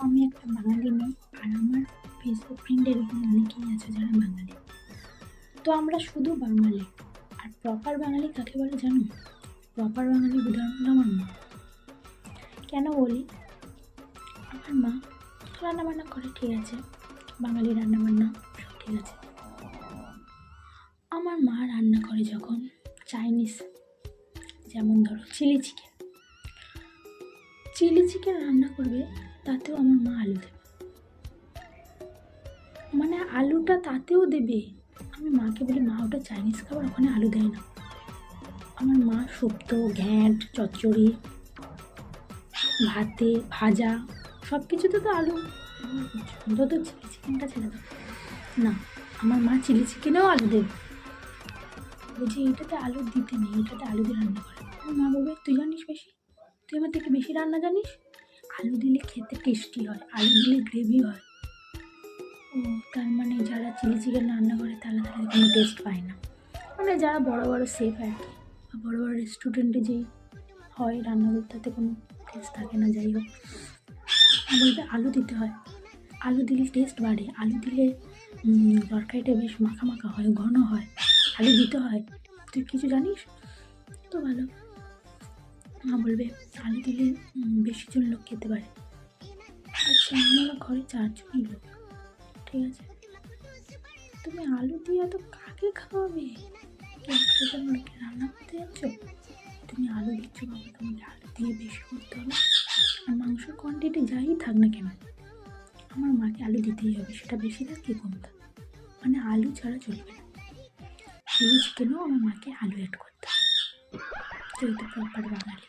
আমি একটা বাঙালি মেয়ে, আর আমার ফেসবুক ফ্রেন্ড এরকম অনেকেই আছে যারা বাঙালি। তো আমরা শুধু বাঙালি। আর প্রপার বাঙালি কাকে বলে জানো? প্রপার বাঙালির উদাহরণ হলো আমার মা। কেন বলি? আমার মা রান্নাবান্না করে, ঠিক আছে, বাঙালি রান্নাবান্না সব ঠিক আছে। আমার মা রান্না করে যখন চাইনিজ, যেমন ধরো চিলি চিকেন রান্না করবে, তাতেও আমার মা আলু দেবে, মানে আলুটা তাতেও দেবে। আমি মাকে বলি, মা ওটা চাইনিজ খাবার, ওখানে আলু দেয় না। আমার মা শুক্তো, ঘ্যাঁট, চচ্চড়ি, ভাতে, ভাজা সব কিছুতে তো আলু ব্যবহার করছে, অন্তত চিলি চিকেনটা ছেড়ে দাও না। আমার মা চিলি চিকেনেও আলু দেবে, বলছি এটাতে আলু দিতে নেই, এটাতে আলু দিয়ে রান্না করে। আমার মা বলবে, তুই জানিস বেশি, তুই আমার থেকে বেশি রান্না জানিস। আলু দিলে খেতে টেস্টি হয়, আলু দিলে গ্রেভি হয়। ও, তার মানে যারা চিলি চিকেন রান্না করে তাহলে কোনো টেস্ট পায় না, মানে যারা বড় বড় শেফ আর কি, বা বড় বড় রেস্টুরেন্টে যেই হয় রান্নাগুলো, তাতে কোনো টেস্ট থাকে না। যাই হোক, বলবে আলু দিতে হয়, আলু দিলে টেস্ট বাড়ে, আলু দিলে তরকারিটা বেশ মাখা মাখা হয়, ঘন হয়, আলু দিতে হয়। তুই কিছু জানিস? তো ভালো। মা বলবে আলু দিলে বেশি জন লোক খেতে পারে। আচ্ছা, আমরা ঘরে 4 জনই লোক, ঠিক আছে, তুমি আলু দিয়ে এত কাকে খাওয়াবে? 100 জন লোককে রান্না করতে যাচ্ছ, তুমি আলু দিচ্ছ, বাবা তোমাকে আলু দিয়ে বেশি করতে হবে। আর মাংসের কোয়ান্টিটি যাই থাক না কেন, আমার মাকে আলু দিতেই হবে, সেটা বেশি থাক কি কম থাক, মানে আলু ছাড়া চলবে না। চিলি চিকেনেও আমার মাকে আলু অ্যাড করতে হবে। তো এটা প্রপার বাঙালি।